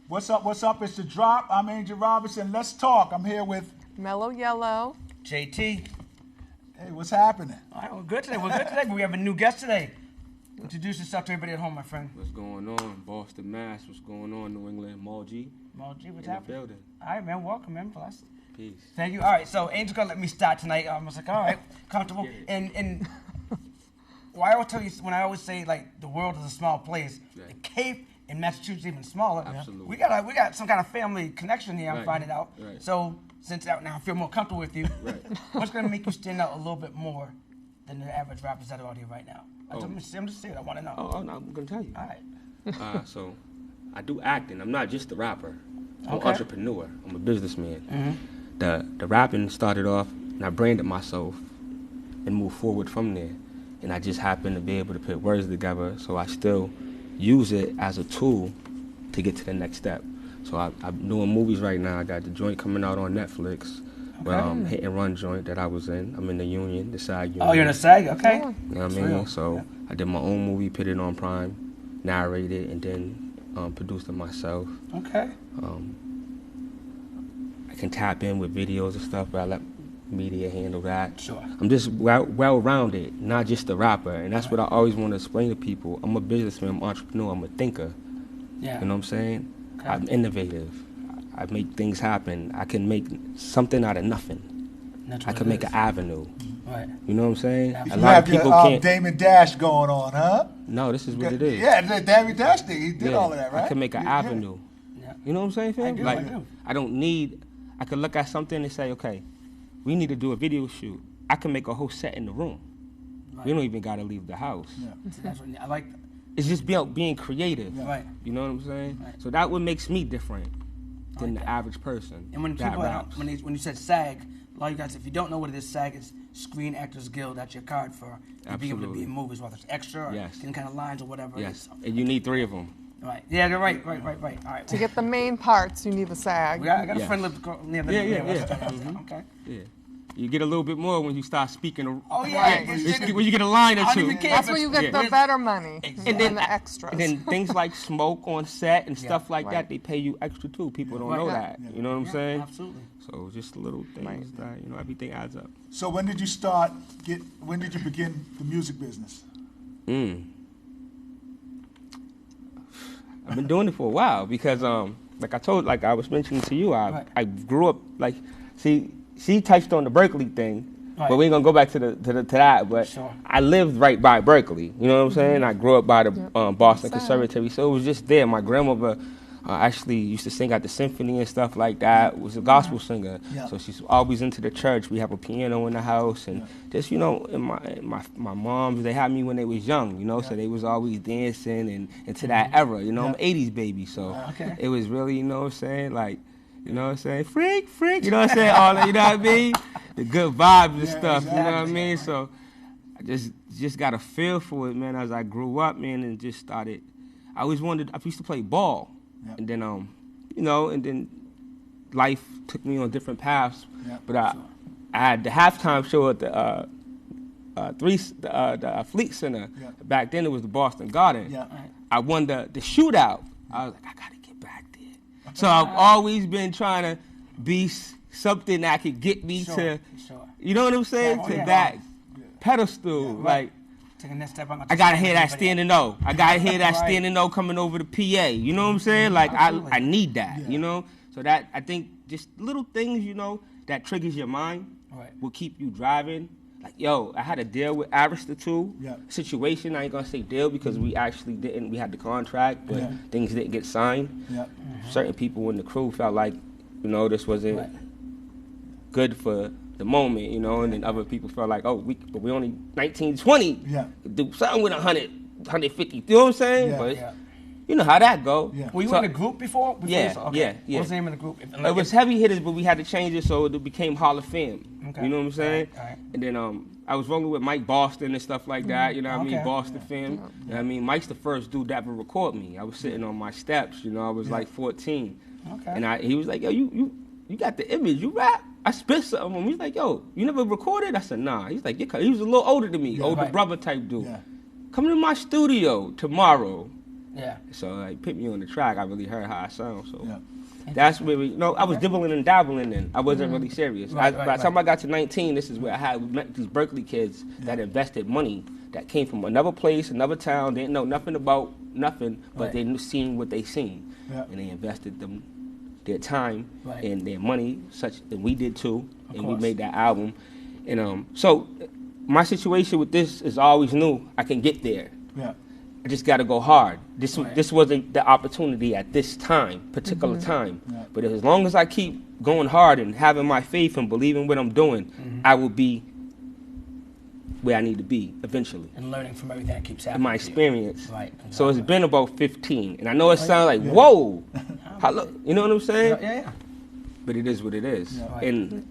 What's up? What's up? It's The Drop. I'm Angel Robinson. Let's talk. I'm here with Mellow Yellow. JT. Hey, what's happening? All right, we're good today. But we have a new guest today. Introduce yourself to everybody at home, my friend. What's going on? Boston, Mass. What's going on? New England. Malgie. Malgie, what's in happening? the building. All right, man. Welcome, man. Blessed. Peace. Thank you. All right, so Angel's going to let me start tonight. I was like, all right, comfortable. And well, I always tell you, when I always say, like, the world is a small place, Right. the Cape in Massachusetts is even smaller. Absolutely. We got some kind of family connection here, I'm Right. finding out. Right. So since now I feel more comfortable with you, Right. what's going to make you stand out a little bit more than the average rappers that are out here right now? I'm just saying, I want to know. Oh, no, I'm going to tell you. All right. So, I do acting. I'm not just a rapper. I'm Okay. an entrepreneur. I'm a businessman. The rapping started off, and I branded myself and moved forward from there. And I just happened to be able to put words together, so I still use it as a tool to get to the next step. So I'm doing movies right now. I got the joint coming out on Netflix. Hit and Run joint that I was in. I'm in the union, the SAG union. Oh, you're in a SAG? Okay. You know what I mean? Real. So I did my own movie, put it on Prime, narrated, and then produced it myself. Okay. I can tap in with videos and stuff, but I let media handle that. Sure. I'm just well-rounded, not just a rapper, and that's what I always want to explain to people. I'm a businessman, I'm an entrepreneur, I'm a thinker. Yeah. You know what I'm saying? Okay. I'm innovative. I make things happen. I can make something out of nothing. That's I what can it make is. an avenue. Right. You know what I'm saying? You You A lot have of people your can't. Damon Dash going on, huh? No, this is what it is. Yeah, the Damon Dash thing. He did Yeah, all of that, right? I can make an Yeah. avenue. Yeah. You know what I'm saying, fam? I do, Like, I do. I don't need. I could look at something and say, okay, we need to do a video shoot. I can make a whole set in the room. Right. We don't even gotta leave the house. Yeah. That's what, I like that. It's just about being creative. Yeah. Right. You know what I'm saying? Right. So that what makes me different than like the that. average person. And when that people, raps. when you said SAG, a lot of you guys, if you don't know what it is, SAG is Screen Actors Guild. That's your card for you being able to be Absolutely. in movies, whether it's extra or Yes. any kind of lines or whatever it Yes, is. and you need 3 of them. Right. Yeah, you're right. All right. To get the main parts, you need the SAG. I got a Yes. friend lived near the Yeah. Okay. Yeah. You get a little bit more when you start speaking. Oh yeah. Right. When you get a line or I don't two. even care. That's where you get Yeah. the better money Exactly. than the extras. And then things like smoke on set and stuff like Right. that, they pay you extra too. People don't Right. know Yeah. that. You know what I'm saying? Absolutely. So just little things that, everything adds up. So when did you when did you begin the music business? I've been doing it for a while because, like I was mentioning to you, I grew up she touched on the Berkeley thing, Right. but we ain't gonna go back to that. But Sure. I lived right by Berkeley. You know what I'm saying? I grew up by the Boston Conservatory, so it was just there. My grandmother actually used to sing at the symphony and stuff like that. Was a gospel singer, Yeah. so she's always into the church. We have a piano in the house, and just and my moms, they had me when they was young, so they was always dancing and into that era. I'm an '80s baby, so Okay. it was really, freak, you know what I'm saying, all that, you know what I mean, the good vibes and stuff, you know what I mean. So I just got a feel for it, man, as I grew up, man, and just started. I used to play ball. Yeah. And then, and then life took me on different paths. Yeah, But I had the halftime show at the Fleet Center. Yeah. Back then it was the Boston Garden. Yeah. I won the shootout. I was like, I gotta get back there. So I've always been trying to be something that could get me to, you know what I'm saying, Yeah, to yeah. that pedestal, like. Taking that step. I gotta hear that standing O. I gotta hear that standing O coming over the PA. You know what I'm saying? Like I need that. Yeah. So that I think just little things, that triggers your mind, will keep you driving. Like I had to deal with Arista too. Yeah. Situation. I ain't gonna say deal because we actually didn't. We had the contract, but things didn't get signed. Yeah. Certain people in the crew felt like, this wasn't good for the moment, and then other people felt like, but we only 19, 20. Yeah. Do something with 100, 150. You know what I'm saying? Yeah. But Yeah. you know how that go. Yeah. Were you So- in a group before? Yeah, Okay. yeah. What was the name of the group? It was Heavy Hitters, but we had to change it so it became Hall of Fame. Okay. You know what I'm saying? All right. And then I was rolling with Mike Boston and stuff like that. You know what I mean? Okay. Boston fam. You know what I mean? Mike's the first dude to ever record me. I was sitting on my steps. I was like 14. Okay. And he was like, yo, you got the image. You rap. I spit something on him. He's like, yo, you never recorded? I said, nah. He's like, he was a little older than me, older Right. brother type dude. Yeah. Come to my studio tomorrow Yeah. So like, put me on the track. I really heard how I sound. So Yeah. that's where I was dibbling and dabbling in. I wasn't really serious. Right, By the time I got to 19, this is where I met these Berkeley kids that invested money that came from another place, another town. They didn't know nothing about nothing, but they knew seen what they seen, and they invested their time and their money, such that we did too, and we made that album. And so my situation with this is I always knew I can get there. Yeah. I just got to go hard. This wasn't the opportunity at this particular time. Yeah. But as long as I keep going hard and having my faith and believing what I'm doing, I will be where I need to be eventually. And learning from everything that keeps happening. In my experience. Right. Exactly. So it's been about 15. And I know it sounds like, whoa. You know what I'm saying? Yeah. But it is what it is. Yeah. And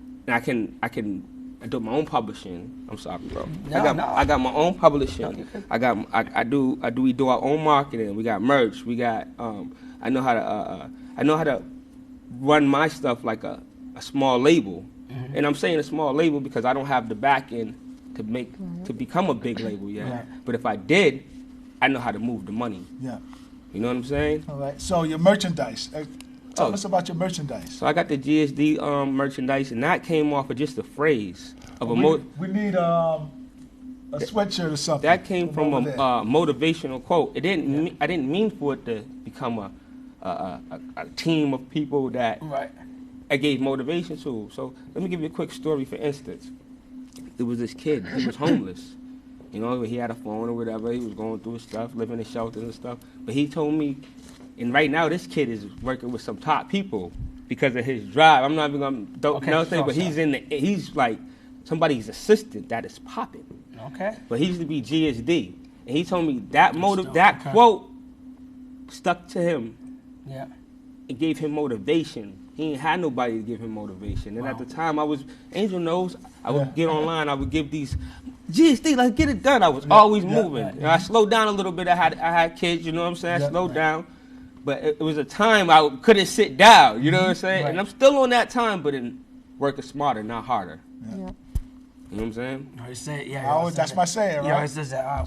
I do my own publishing. I'm sorry, bro. No, I got my own publishing. We do our own marketing. We got merch. We got I know how to run my stuff like a small label. And I'm saying a small label because I don't have the back end to become a big label yet. Right. But if I did, I know how to move the money. Yeah. You know what I'm saying? All right. So your merchandise. Tell us about your merchandise. So I got the GSD merchandise, and that came off of just a phrase of We need a sweatshirt or something. that came from a over there. motivational quote. It didn't. I didn't mean for it to become a team of people that I gave motivation to. So let me give you a quick story. For instance, there was this kid. He was homeless. You know, he had a phone or whatever. He was going through his stuff, living in shelters and stuff. But he told me. And right now, this kid is working with some top people because of his drive. I'm not even gonna but he's like somebody's assistant that is popping. Okay. But he used to be GSD, and he told me that quote stuck to him. Yeah. It gave him motivation. He ain't had nobody to give him motivation. And at the time, Angel knows, I would get online, I would give these, GSD, let's get it done. I was always moving. And I slowed down a little bit. I had kids, you know what I'm saying? I slowed down. But it was a time I couldn't sit down, you know what I'm saying? Right. And I'm still on that time, but in working smarter, not harder. Yeah. You know what I'm saying? That's my saying, right?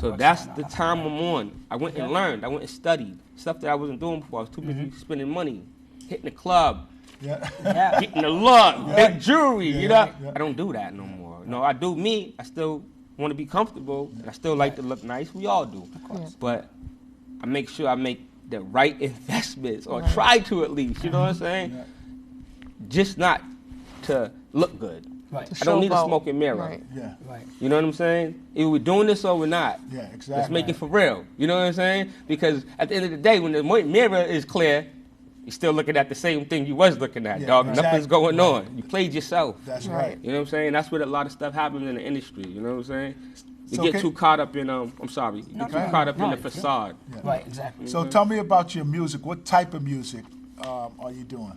So that's the time I'm on. I went and learned. I went and studied. Stuff that I wasn't doing before. I was too busy spending money, hitting the club, getting the look, big jewelry, you know? Yeah. I don't do that no more. No, I do me. I still want to be comfortable. And I still like to look nice. We all do. Of course. But I make sure I make the right investments, or try to at least, you know what I'm saying? Yeah. Just not to look good. Right. I don't need a Showboat. smoking mirror. Right. Yeah. Right. You know what I'm saying? Either we're doing this or we're not. Yeah, exactly. Let's make it for real. You know what I'm saying? Because at the end of the day, when the mirror is clear, you're still looking at the same thing you was looking at, dog. exactly. Nothing's going on. You played yourself. That's Right. right. You know what I'm saying? That's what a lot of stuff happens in the industry. You know what I'm saying? You So get can- too caught up in I'm sorry. You get too caught up in the facade. Right. Exactly. So tell me about your music. What type of music are you doing?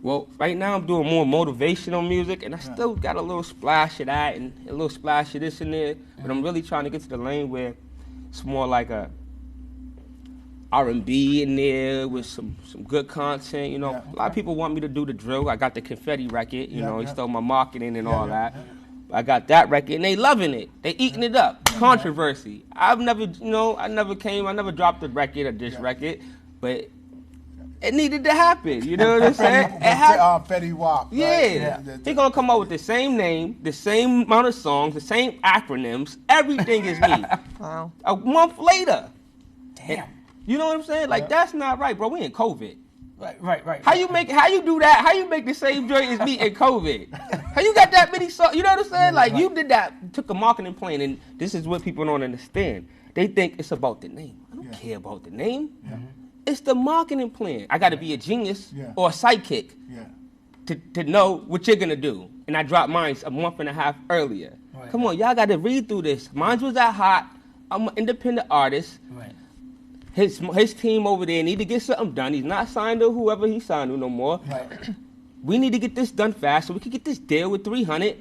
Well, right now I'm doing more motivational music, and I still got a little splash of that and a little splash of this in there. But I'm really trying to get to the lane where it's more like a R&B in there with some good content. You know, a lot of people want me to do the drill. I got the Confetti record. You know, he stole my marketing and all that. I got that record, and they loving it. They eating it up. Controversy. I never dropped the record or this record, but it needed to happen. You know what I'm saying? Fetty Wap. Yeah. He gonna come out with the same name, the same amount of songs, the same acronyms. Everything is me. Wow. A month later. Damn. You know what I'm saying? Like, that's not right, bro. We in COVID. Right. How you do that? How you make the same joint as me in COVID? How you got that many songs? You know what I'm saying? Like, you did that, took a marketing plan, and this is what people don't understand. They think it's about the name. I don't care about the name. It's the marketing plan. I got to be a genius or a sidekick to know what you're going to do. And I dropped mine a month and a half earlier. Right. Come on, y'all got to read through this. Mine was that hot. I'm an independent artist. Right. His team over there need to get something done. He's not signed to whoever he's signed to no more. Right. We need to get this done fast so we can get this deal with 300.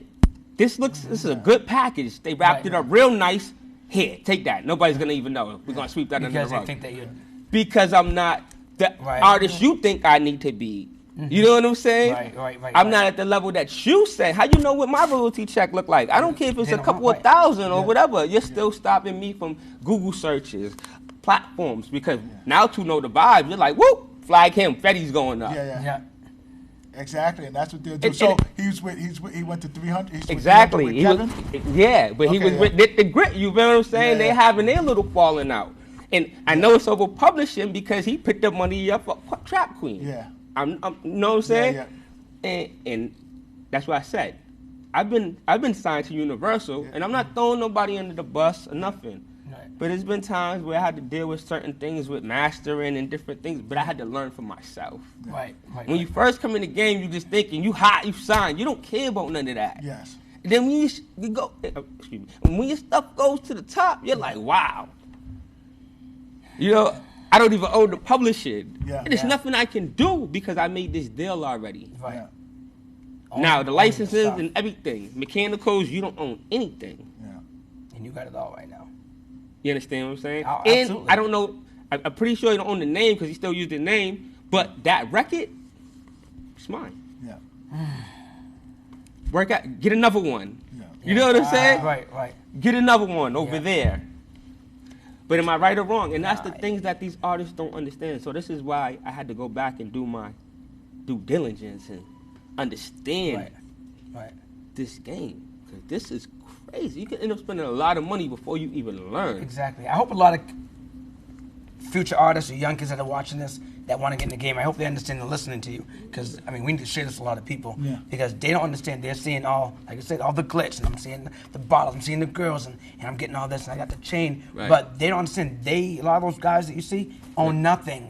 This is a good package. They wrapped it up real nice. Here, take that. Nobody's going to even know. We're going to sweep that under the Because they rug. think that you're. Because I'm not the artist you think I need to be. You know what I'm saying? Right. I'm not at the level that you say. How you know what my royalty check look like? I don't care if it's a couple of thousand or whatever. You're still stopping me from Google searches, platforms because now to know the vibe, you're like, whoop, flag him, Fetty's going up. Yeah. Exactly, and that's what they'll do. So he went to 300. He's Exactly. With He Kevin? but he was with the Grit. You feel what I'm saying? They having their little falling out, and I know it's over publishing because he picked up money up for Trap Queen. Yeah. You know what I'm saying? Yeah. And that's what I said. I've been signed to Universal, and I'm not throwing nobody under the bus or nothing. Right. But there's been times where I had to deal with certain things with mastering and different things, but I had to learn for myself. Right. When you first come in the game, you just thinking you hot, you signed, you don't care about none of that. Yes. And then when you go, excuse me, when your stuff goes to the top, you're like, wow. You know, I don't even own the publishing. Yeah. There's nothing I can do because I made this deal already. Right. Yeah. Now, the licenses stuff. and everything, mechanicals, you don't own anything. Yeah. And you got it all right now. You understand what I'm saying? Oh, and absolutely. I don't know, I'm pretty sure you don't own the name because he still used the name, but that record, it's mine. Yeah. Work out, get another one. Yeah. You know what I'm saying? Right. Get another one over Yeah. there. But am I right or wrong? And that's the things that these artists don't understand. So this is why I had to go back and do my due diligence and understand Right. this game. Because this is crazy. You can end up spending a lot of money before you even learn. Exactly. I hope a lot of future artists or young kids that are watching this that want to get in the game, I hope they understand and listening to you. Because, I mean, we need to share this with a lot of people. Yeah. Because they don't understand. They're seeing all, like I said, all the glitz. And I'm seeing the bottles. I'm seeing the girls. And I'm getting all this. And I got the chain. Right. But they don't understand. A lot of those guys that you see own nothing.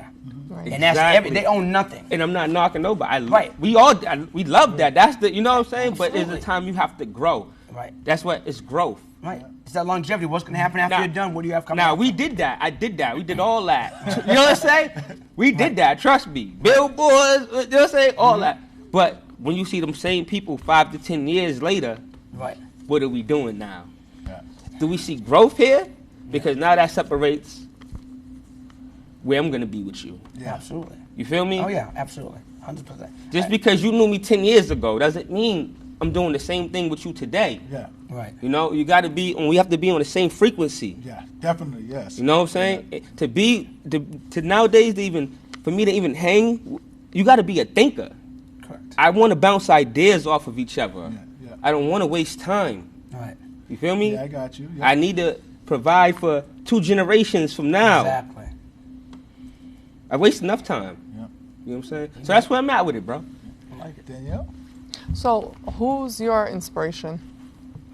Right. And that's Exactly. they own nothing. And I'm not knocking nobody. Right. We love that. That's the, you know what I'm saying? But there's a time you have to grow. Right. That's what, it's growth. Right. It's that longevity. What's going to happen after Now- you're done? What do you have coming Now, up? we did that. I did that. We did all that. You know what I'm saying? We did that. Trust me. Billboards, you know what I'm saying? All that. But when you see them same people 5 to 10 years later, Right. what are we doing now? Yeah. Do we see growth here? Because now that separates where I'm going to be with you. Yeah. Absolutely. You feel me? Oh, yeah. Absolutely. 100%. Just because you knew me 10 years ago doesn't mean I'm doing the same thing with you today. Yeah. Right. You know, you got to be, we have to be on the same frequency. Yeah. Definitely. Yes. You know what I'm saying? To nowadays, for me to even hang, you got to be a thinker. Correct. I want to bounce ideas off of each other. Yeah. I don't want to waste time. Right. You feel me? Yeah. I got you. Yeah. I need to provide for 2 generations from now. Exactly. I waste enough time. Yeah. You know what I'm saying? So that's where I'm at with it, bro. I like it. Danielle. So, who's your inspiration?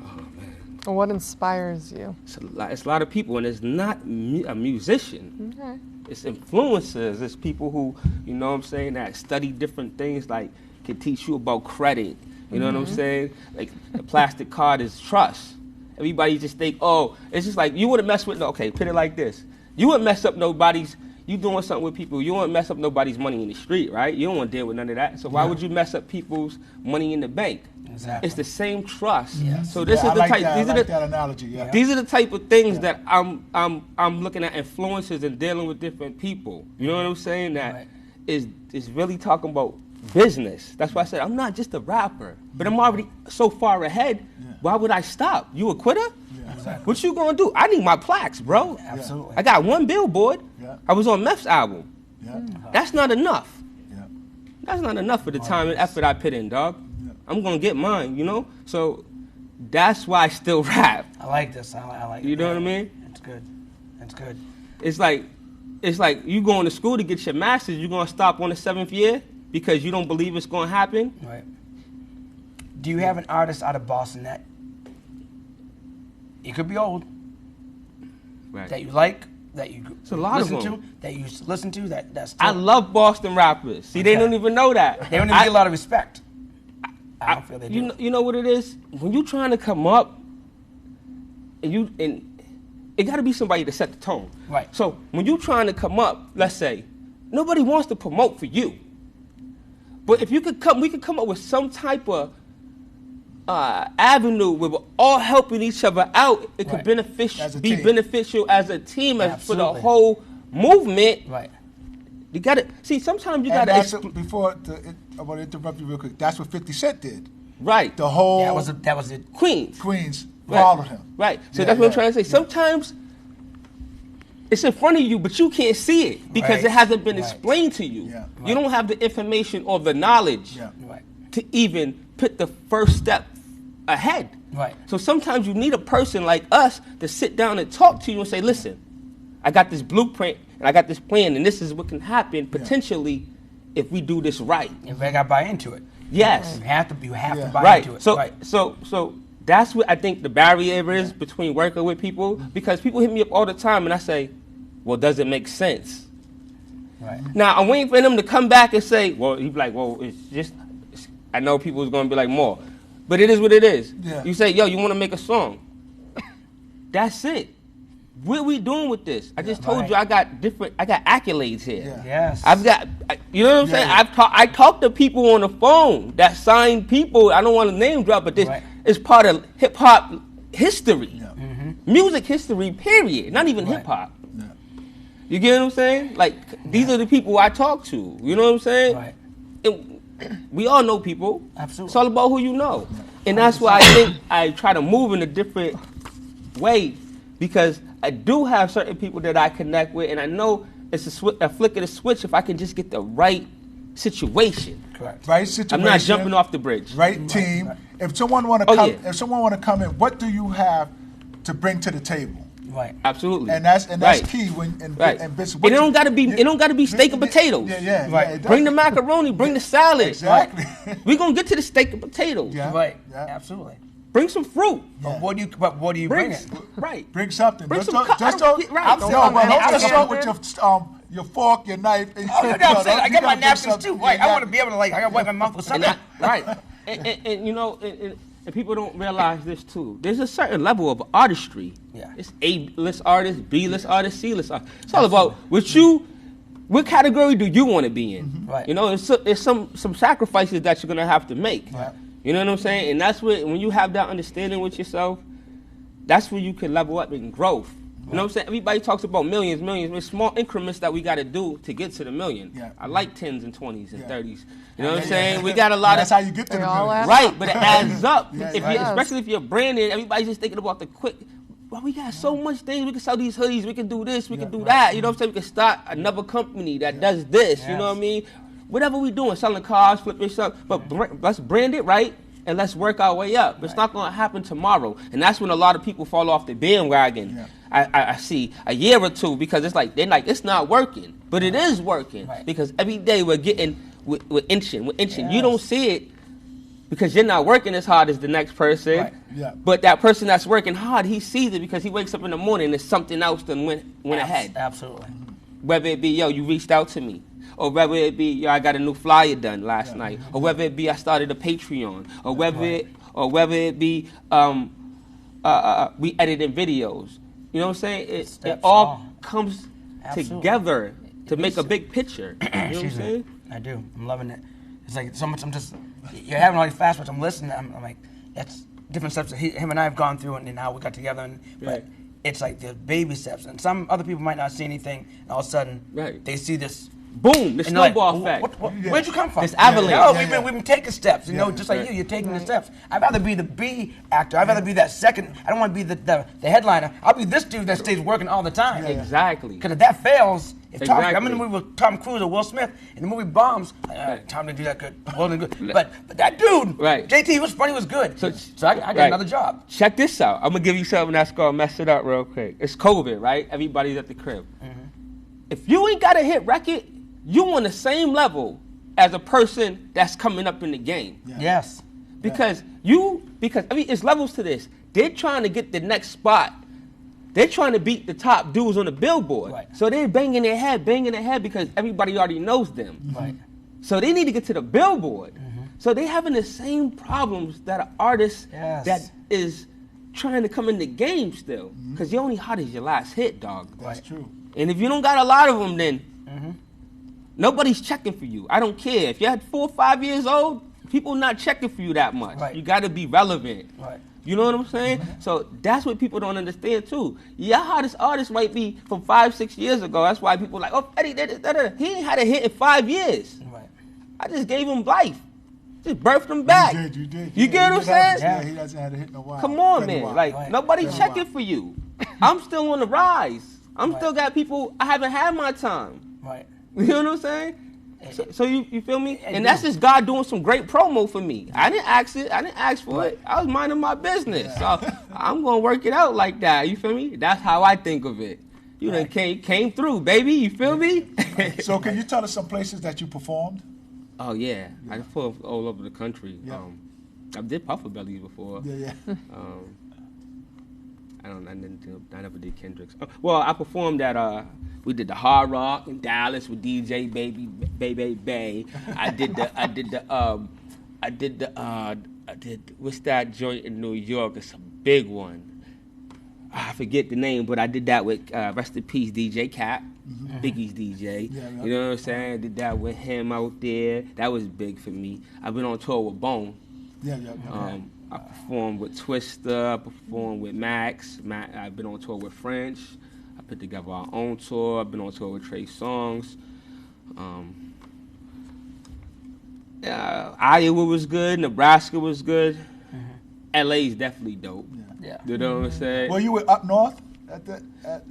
Oh, man. Or what inspires you? It's a lot of people, and it's not a musician. Okay. It's influencers. It's people who, you know what I'm saying, that study different things, like can teach you about credit. You know what I'm saying? Like the plastic card is trust. Everybody just think, oh, it's just like you wouldn't mess with. Okay, put it like this: you wouldn't mess up nobody's. You doing something with people, you won't mess up nobody's money in the street, right? You don't want to deal with none of that. So why would you mess up people's money in the bank? Exactly. It's the same trust. Yes. So this Yeah, is the I like type. that. These I are like the that analogy. Yeah. these are the type of things that I'm looking at influences and dealing with different people. You know what I'm saying? That Right. is really talking about business. That's why I said I'm not just a rapper, but I'm already so far ahead. Yeah. Why would I stop? You a quitter? Yeah. Exactly. What you gonna do? I need my plaques, bro. Absolutely. I got 1 billboard. Yeah. I was on Meth's album. Yeah. That's not enough. Yeah. That's not enough for the time and effort I put in, dog. Yeah. I'm gonna get mine, you know. So that's why I still rap. I like this. I like it. You know what I mean? It's good. It's good. It's like you going to school to get your master's. You gonna stop on the 7th year because you don't believe it's gonna happen. Right. Do you have an artist out of Boston that you could be old Right. that you like, that you It's a lot of listen them. to, that you listen to, that's I love Boston rappers. See, they Okay. don't even know that. they don't even get a lot of respect. I don't feel they do. You know what it is? When you trying to come up, and it got to be somebody to set the tone. Right. So when you trying to come up, let's say, nobody wants to promote for you. But if you could we could come up with some type of avenue where we're all helping each other out. It could Right. As a be team. beneficial as a team, as for the Absolutely. whole movement. Right. You got to see. Sometimes you And got that's to I want to interrupt you real quick. That's what 50 Cent did. right. The whole That was it. Queens. Queens Right. followed him. Right. So Yeah, that's what I'm yeah, trying to say. yeah. Sometimes It's in front of you, but you can't see it because Right. it hasn't been Right. explained to you. Yeah. You don't have the information or the knowledge Yeah. Right. to even put the first step ahead. Right. So sometimes you need a person like us to sit down and talk to you and say, listen, I got this blueprint and I got this plan, and this is what can happen potentially if we do this right. If I got to buy into it. Yes. You have to Yeah. buy Right. into it. So, right. so that's what I think the barrier is between working with people, because people hit me up all the time and I say, well, does it make sense? Right. Now, I'm waiting for them to come back and say, well, he'd be like, well, I know people is going to be like, more. But it is what it is. Yeah. You say, yo, you want to make a song? That's it. What are we doing with this? I just told Right. you I got accolades here. Yeah. Yes. You know what I'm saying? Yeah. I talk to people on the phone that sign people. I don't want to name drop, but this Right. is part of hip hop history, Yeah. music history. Period. Not even Right. hip hop. Yeah. You get what I'm saying? Like these are the people I talk to. You know what I'm saying? Right. And we all know people. Absolutely. It's all about who you know, and that's why I think I try to move in a different way, because I do have certain people that I connect with, and I know it's a flick of the switch if I can just get the right situation. Correct. Right situation. I'm not jumping off the bridge. Right team. If someone want to Oh, come, yeah. if someone want to come in, what do you have to bring to the table? Right. Absolutely. And that's Right. key when Right. and business. It don't gotta be steak and potatoes. Yeah. Right. It Bring the does. macaroni. Bring the salad. Exactly. We're gonna get to the steak and potatoes. Yeah. Right. Yeah. Absolutely. Bring some fruit. Yeah. But what do you bring it? Right. Bring something. Bring Just some don't. Just don't. right. No, but don't just Absolutely. start with your fork, your knife. And Oh, you know what I'm saying? I got my gotta bring napkins something. too. Right. I Yeah. want to be able to I got to wipe my mouth with And something. right. And you know, and people don't realize this too. There's a certain level of artistry. Yeah. It's A-list artist, B-list artist, C-list artist. It's all about what category do you want to be in? Right. You know, it's some sacrifices that you're gonna have to make. Right. You know what I'm saying? And that's when you have that understanding with yourself, that's when you can level up in growth. You know what I'm saying? Everybody talks about millions. There's small increments that we got to do to get to the million. Yeah. I like 10s and 20s and Yeah. 30s. You know what I'm Yeah, saying? yeah. We got a lot That's of... how you get to They the all million. add Right, but it adds up. Yeah, If right. you, especially if you're branded, everybody's just thinking about the quick. Well, we got so much things. We can sell these hoodies. We can do this. We can do that. You know what I'm saying? We can start another company that does this. You know what I mean? Whatever we doing, selling cars, flipping stuff. But let's brand it right, and let's work our way up. It's not going to happen tomorrow. And that's when a lot of people fall off the bandwagon. Yeah. I see a year or two, because it's like, they're like, it's not working. But it is working. Right. Because every day we're inching. You Yes. don't see it because you're not working as hard as the next person. Right. Yeah. But that person that's working hard, he sees it because he wakes up in the morning and there's something else that went ahead. Absolutely. Whether it be, yo, you reached out to me. Or whether it be, yo, I got a new flyer done last night. Or whether it be, I started a Patreon. Or whether it be, we edited videos. You know what I'm saying? It Steps all along. comes Absolutely. together to make a big picture. You know what I'm Excuse me. saying? I do. I'm loving it. It's like so much. You're having all these fast ones. I'm listening. I'm like, that's different steps that him and I have gone through, and how we got together. But Right. it's like the baby steps, and some other people might not see anything. And all of a sudden, Right. they see this. Boom, the And they're like, snowball effect. Where'd you come from? This avalanche. No, Yeah, we've been taking steps. You know, just like right. you're taking the steps. I'd rather be the B actor. I'd rather be that second. I don't want to be the headliner. I'll be this dude that stays working all the time. Exactly. Because if that fails, I'm in Exactly. the movie with Tom Cruise or Will Smith, and the movie bombs. Tom didn't do that good. Well, didn't good. But that dude, Right. JT was funny, was good. So- So I got right. another job. Check this out. I'm gonna give you something that's gonna mess it up real quick. It's COVID, right? Everybody's at the crib. If you ain't got a hit record, you on the same level as a person that's coming up in the game. Yeah. Yes. Because I mean, it's levels to this. They're trying to get the next spot. They're trying to beat the top dudes on the billboard. Right. So they're banging their head because everybody already knows them. Right. So they need to get to the billboard. So they having the same problems that an artist Yes. that is trying to come in the game still. Because you're only hot as your last hit, dog. That's true. And if you don't got a lot of them, then nobody's checking for you. I don't care. If you're 4 or 5 years old, people not checking for you that much. Right. You got to be relevant. Right. You know what I'm saying? So that's what people don't understand too. Your hottest artist might be from 5, 6 years ago. That's why people like, oh, Eddie, he ain't had a hit in 5 years. Right. I just gave him life. Just birthed him back. You did. You get what I'm saying? Yeah, he doesn't have a hit in a while. Come on, Been a man. while. Like, Right. nobody's Been a checking while. for you. I'm still on the rise. I'm still got people. I haven't had my time. Right. You know what I'm saying? So you feel me? And that's just God doing some great promo for me. I didn't ask it. I didn't ask for it. I was minding my business. So I'm gonna work it out like that. You feel me? That's how I think of it. You done came through, baby. You feel me? So can you tell us some places that you performed? Oh yeah, I performed all over the country. Yeah. I did Puffer Bellies before. Yeah. I never did Kendrick's. Well, I performed at we did the Hard Rock in Dallas with DJ Baby. I did what's that joint in New York? It's a big one. I forget the name, but I did that with rest in peace DJ Cap, Biggie's DJ. Yeah. You know what I'm saying? I did that with him out there. That was big for me. I've been on tour with Bone. Yeah. I performed with Twista. I performed with Max. I've been on tour with French. I put together our own tour. I've been on tour with Trey Songz. Iowa was good. Nebraska was good. LA's definitely dope. Yeah. You know what I'm saying? Well, you were up north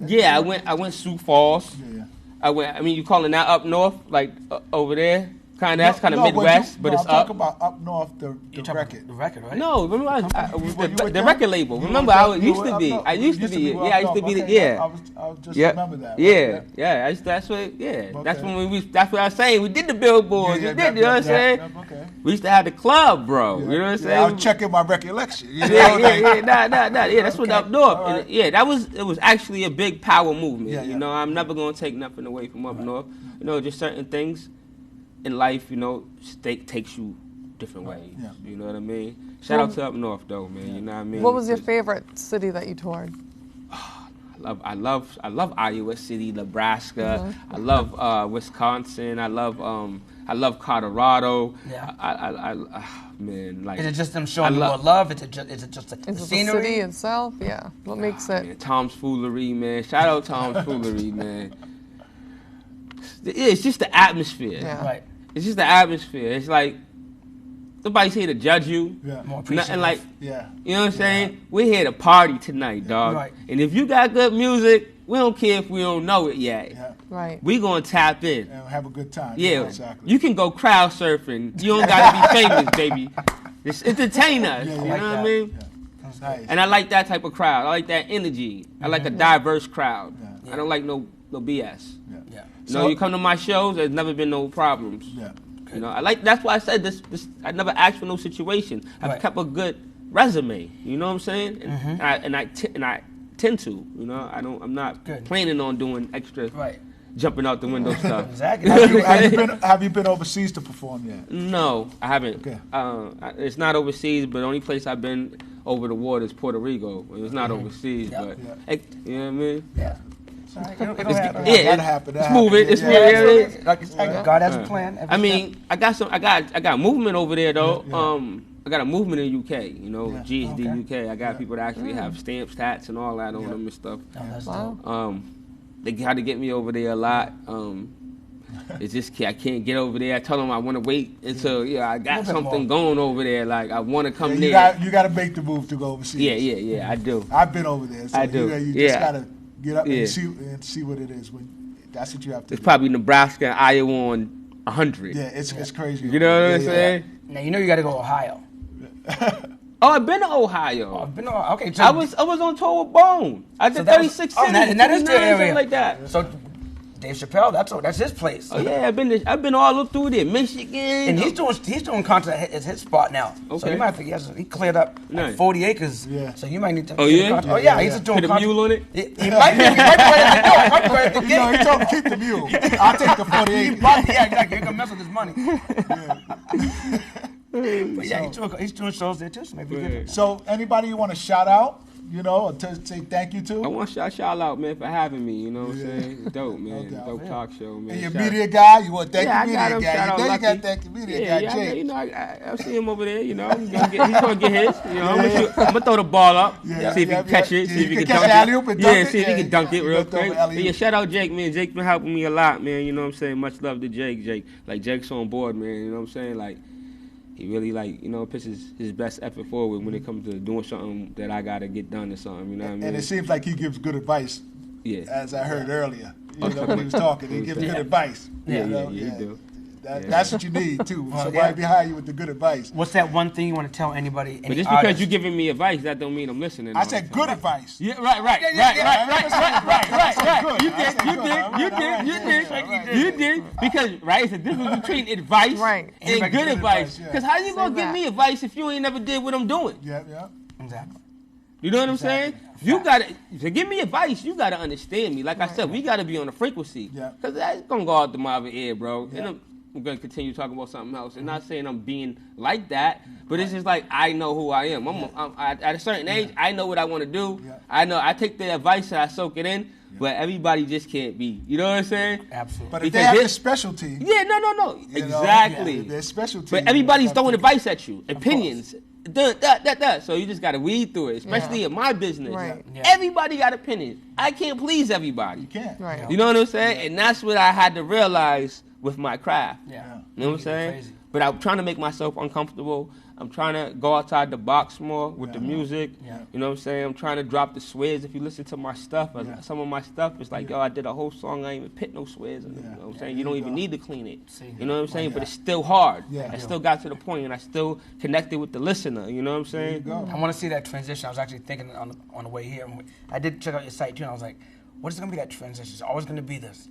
Yeah, I went Sioux Falls. Yeah. I mean, you calling that up north, like over there? That's kind of Midwest, but it's I'm up. talking about up north, the record. The record, right? No, remember the there? record label. You Remember, were I there? used You to were be. up I north. used to be. You Yeah, were I up used to be. north. Yeah. I was just Yeah. remember that. Yeah. That's what. Yeah. That's Okay. when that's what I was saying. We did the billboards. Yeah, We did. You know what I'm saying? Okay. We used to have the club, bro. You know what I'm saying? I was checking my recollection. You know, Yeah. Nah. Yeah, that's what Okay. up north. All right. And, yeah, it was actually a big power movement. Yeah. You know, I'm never gonna take nothing away from up north. You know, just certain things in life, you know, takes you different ways. Yeah. You know what I mean? Shout out to up north though, man. You know what I mean? What was your favorite city that you toured? I love Iowa City, Nebraska. I love Wisconsin. I love Colorado. Yeah. Man, like Is it just them showing you more love? Is it just the Is it the scenery? city itself? Yeah. What makes it? man, Tom's Foolery, man. Shout out Tom's Foolery, man. It's just the atmosphere. Yeah. Right. It's just the atmosphere. It's like nobody's here to judge you. Yeah. More Nothing appreciative. like, Yeah. you know what I'm saying? We're here to party tonight, dog. Right. And if you got good music, we don't care if we don't know it yet. Yeah. Right. We gonna tap in. And have a good time. Yeah, Exactly. you can go crowd surfing. You don't gotta be famous, baby. Just entertain us. Yeah, You yeah. know what I mean? Yeah. Nice. And I like that type of crowd. I like that energy. I like a diverse crowd. Yeah. I don't like no BS. Yeah. You know, you come to my shows, there's never been no problems. Yeah. You know, that's why I said this. I never asked for no situation. I've Right. kept a good resume. You know what I'm saying? And I tend to. You know, I'm not Good. planning on doing extra Right. jumping out the window stuff. Exactly. Have you been overseas to perform yet? No, I haven't. Okay. It's not overseas, but the only place I've been over the water is Puerto Rico. It's not overseas, Yeah. but Yeah. you know what I mean? Yeah. It's all right. It'll happen. Yeah, That'll happen. let's move it. Let's Yeah, move it. Yeah, like it's like God has a plan. I mean, I got movement over there though. Yeah. I got a movement in UK. You know, Yeah. GSD Okay. UK. I got people that actually have stamps, tats, and all that on them and stuff. Oh, that's Wow. dope. They got to get me over there a lot. It's just I can't get over there. I tell them I want to wait until I got A little bit something more. going over there. Like I want to come You there. got to make the move to go overseas. Yeah, I do. I've been over there. So I do. You Yeah. just got to get up Yeah. and see what it is. That's what you have to It's do. probably Nebraska and Iowa on 100. Yeah, it's crazy. You know what I'm Yeah, saying? Now you know you got to go Ohio. Oh, I've been to Ohio. Oh, I've been okay. So I was on tour with Bone. I did So that was- 36 oh, cities, and that is their 29, area. something like that. So Dave Chappelle, that's his place. Oh yeah, I've been all up through there, Michigan. And he's doing content at his spot now. So Okay. you might think he cleared up Nice. 40 acres. Yeah. So you might need to. Oh, yeah? Oh yeah, he's just doing Put a content. mule on it. He might be ready to do it. He might be ready to You get know, it. he told me keep the mule. I'll take the 48. Yeah, exactly. You're gonna mess with his money. But yeah, he's doing shows there too. So maybe Yeah. good. So anybody you want to shout out, or to say thank you to? I want to shout out, man, for having me. You know what I'm saying? It's dope, man. doubt. Dope talk show, man. And your Shout- media guy, you want to thank Yeah, I your got media him. guy. Shout out You know you got Lucky. to thank your media Yeah, guy, yeah, Jake. you know, I see him over there. You know, he's gonna get his. You know, I'm gonna throw the ball up, Yeah, see if he yeah, can catch yeah. it, Yeah, see if you he can can catch dunk the alley-oop it. and dunk Yeah, it? see if he Yeah, can dunk it you real gonna throw quick. the alley-oop. Yeah, shout out Jake, man. Jake's been helping me a lot, man. You know what I'm saying? Much love to Jake. Like Jake's on board, man. You know what I'm saying? Like. He really puts his best effort forward when it comes to doing something that I gotta get done or something. You know what I mean? And it seems like he gives good advice. Yeah. as I heard earlier. You know, when he was talking, he gives good advice. Yeah, you know? you do. That's what you need too. Well, Somebody behind you with the good advice. What's that one thing you want to tell anybody? But just because you're giving me advice, that don't mean I'm listening. I all the said time. good advice. Yeah, right. You did. Because, right, it's a difference between advice Right. and good advice. yeah. Because how you going to give that. me advice if you ain't never did what I'm doing? Yeah, yeah. Exactly. You know what I'm saying? You got to give me advice. You got to understand me. Like I said, we got to be on a frequency. Yeah. Because that's going to go out the my other ear, bro. Yeah. And I'm going to continue talking about something else. And not saying I'm being like that, but it's just like I know who I am. I'm at a certain age, I know what I want to do. Yeah. I know I take the advice and I soak it in, but everybody just can't be. You know what I'm saying? Absolutely. But if they Because have this- their specialty, Yeah, no. you know, Exactly. their specialty. But everybody's you know, throwing something- advice at you, opinions. So you just got to weed through it, especially in my business. Right. Yeah. Everybody got opinions. I can't please everybody. You can't. Right. You know what I'm saying? And that's what I had to realize with my craft. Yeah. You know what I'm saying? Crazy. But I'm trying to make myself uncomfortable. I'm trying to go outside the box more with the music. Yeah. You know what I'm saying? I'm trying to drop the swears. If you listen to my stuff, some of my stuff, it's like, yo, I did a whole song, I ain't even put no swears in it. You know what I'm saying? You don't even need to clean it. You know what I'm saying? But it's still hard. Yeah. I still got to the point, and I still connected with the listener. You know what I'm saying? Go. I want to see that transition. I was actually thinking on the way here. I did check out your site too, and I was like, what is going to be that transition? It's always going to be this.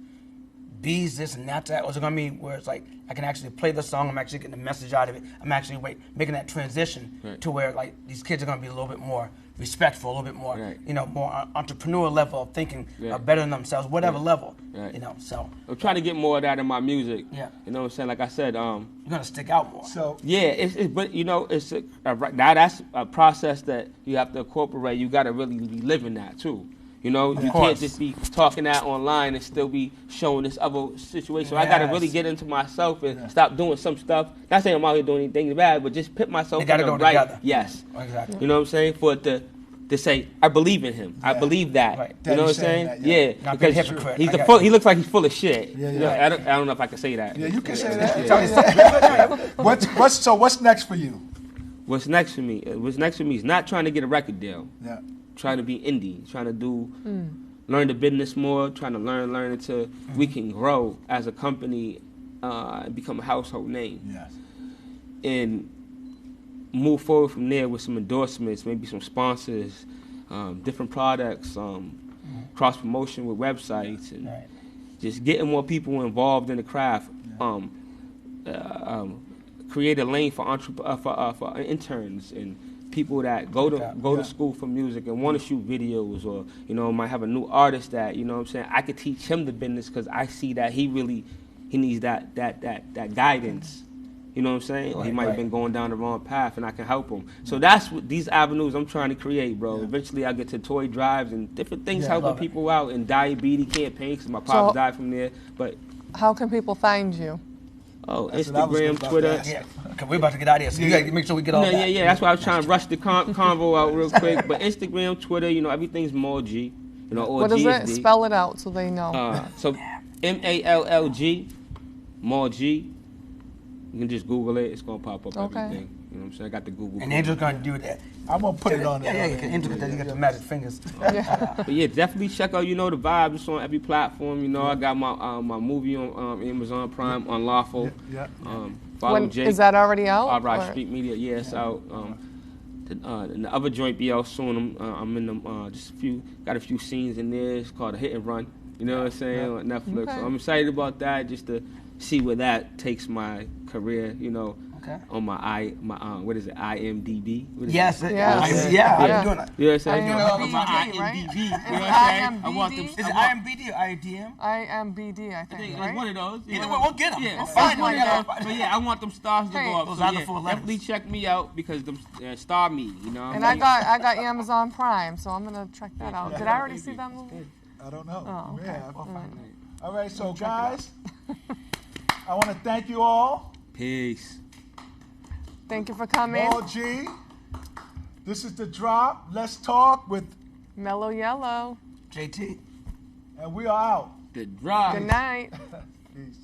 Bees, this and that. Or is it going to be where it's like I can actually play the song, I'm actually getting the message out of it. I'm actually making that transition to where like these kids are going to be a little bit more respectful, a little bit more, you know, more entrepreneurial level of thinking, better than themselves, whatever level, you know. So I'm trying to get more of that in my music. Yeah. You know what I'm saying? Like I said, you're going to stick out more. So yeah, but you know, it's now that's a process that you have to incorporate. You got to really be living that too. You know, you can't just be talking that online and still be showing this other situation. So I got to really get into myself and stop doing some stuff. Not saying I'm out here doing anything bad, but just put myself They gotta in the go right. together. Yes. Exactly. You know what I'm saying? For it to say, I believe in him. I believe that. Right. You know what I'm Daddy's saying? saying that, yeah. Not being a Because hypocrite. he's I got you. he looks like he's full of shit. Yeah, You know, yeah. I don't know if I can say that. yeah, you can say that. What's next for you? What's next for me? What's next for me is not trying to get a record deal. Yeah. Trying to be indie. Trying to do, learn the business more. Trying to learn until we can grow as a company and become a household name. Yes. And move forward from there with some endorsements, maybe some sponsors, different products, cross promotion with websites, and just getting more people involved in the craft. Create a lane for for interns and people that go to school for music and want to shoot videos, or might have a new artist that I'm saying I could teach him the business because I see that he needs that guidance. You know what I'm saying? Or he might have been going down the wrong path, and I can help him. So that's what these avenues I'm trying to create, bro. Eventually, I'll get to toy drives and different things helping people out, and diabetes campaigns, because my pops died from there. But how can people find you? That's what I was Instagram, about to Twitter. ask. Yeah, because we're about to get out of here, so you got to make sure we get all that. Yeah. That's why I was trying to rush the convo out real quick. But Instagram, Twitter, everything's more G. Or What is it? GSD. Spell it out so they know. So MALLG, more G. You can just Google it. It's gonna pop up everything. You know what I'm saying? I got the Google. And Angel's going to do that. I'm gonna put it on there. Yeah, because Angel got the magic fingers. But yeah, definitely check out. The Vibe. It's on every platform. I got my movie on Amazon Prime, Unlawful. Yeah. Follow Jake. Is that already out? All right, or- Street Media. Yeah, it's out. And the other joint be out soon. I'm in them. Got a few scenes in there. It's called A Hit and Run. You know what I'm saying? On Netflix. Okay. So I'm excited about that. Just to see where that takes my career. Okay. On my what is it? IMDb. What is Yes. it? Yeah. Yes. I'm Yeah. doing it. You know what I'm saying? IMDb, My right? IMDb. You know Is what it I'm saying? I want them. IMDb? Is it IMBD or IDM? IMBD, I I think, think it's right? one of those. Either way, we'll get them. Yeah, We'll it's find one them. of those. But yeah, I want them stars to Hey. go up. Those So are the yeah, 4 letters. definitely check me out because them star me. And I got Amazon Prime, so I'm gonna check that out. Did I already see that movie? I don't know. Oh, okay. Yeah. All right, so guys, I want to thank you all. Peace. Thank you for coming. Paul G. This is The Drop. Let's talk with, Mellow Yellow. JT. and we are out. The drop. Good night. Peace.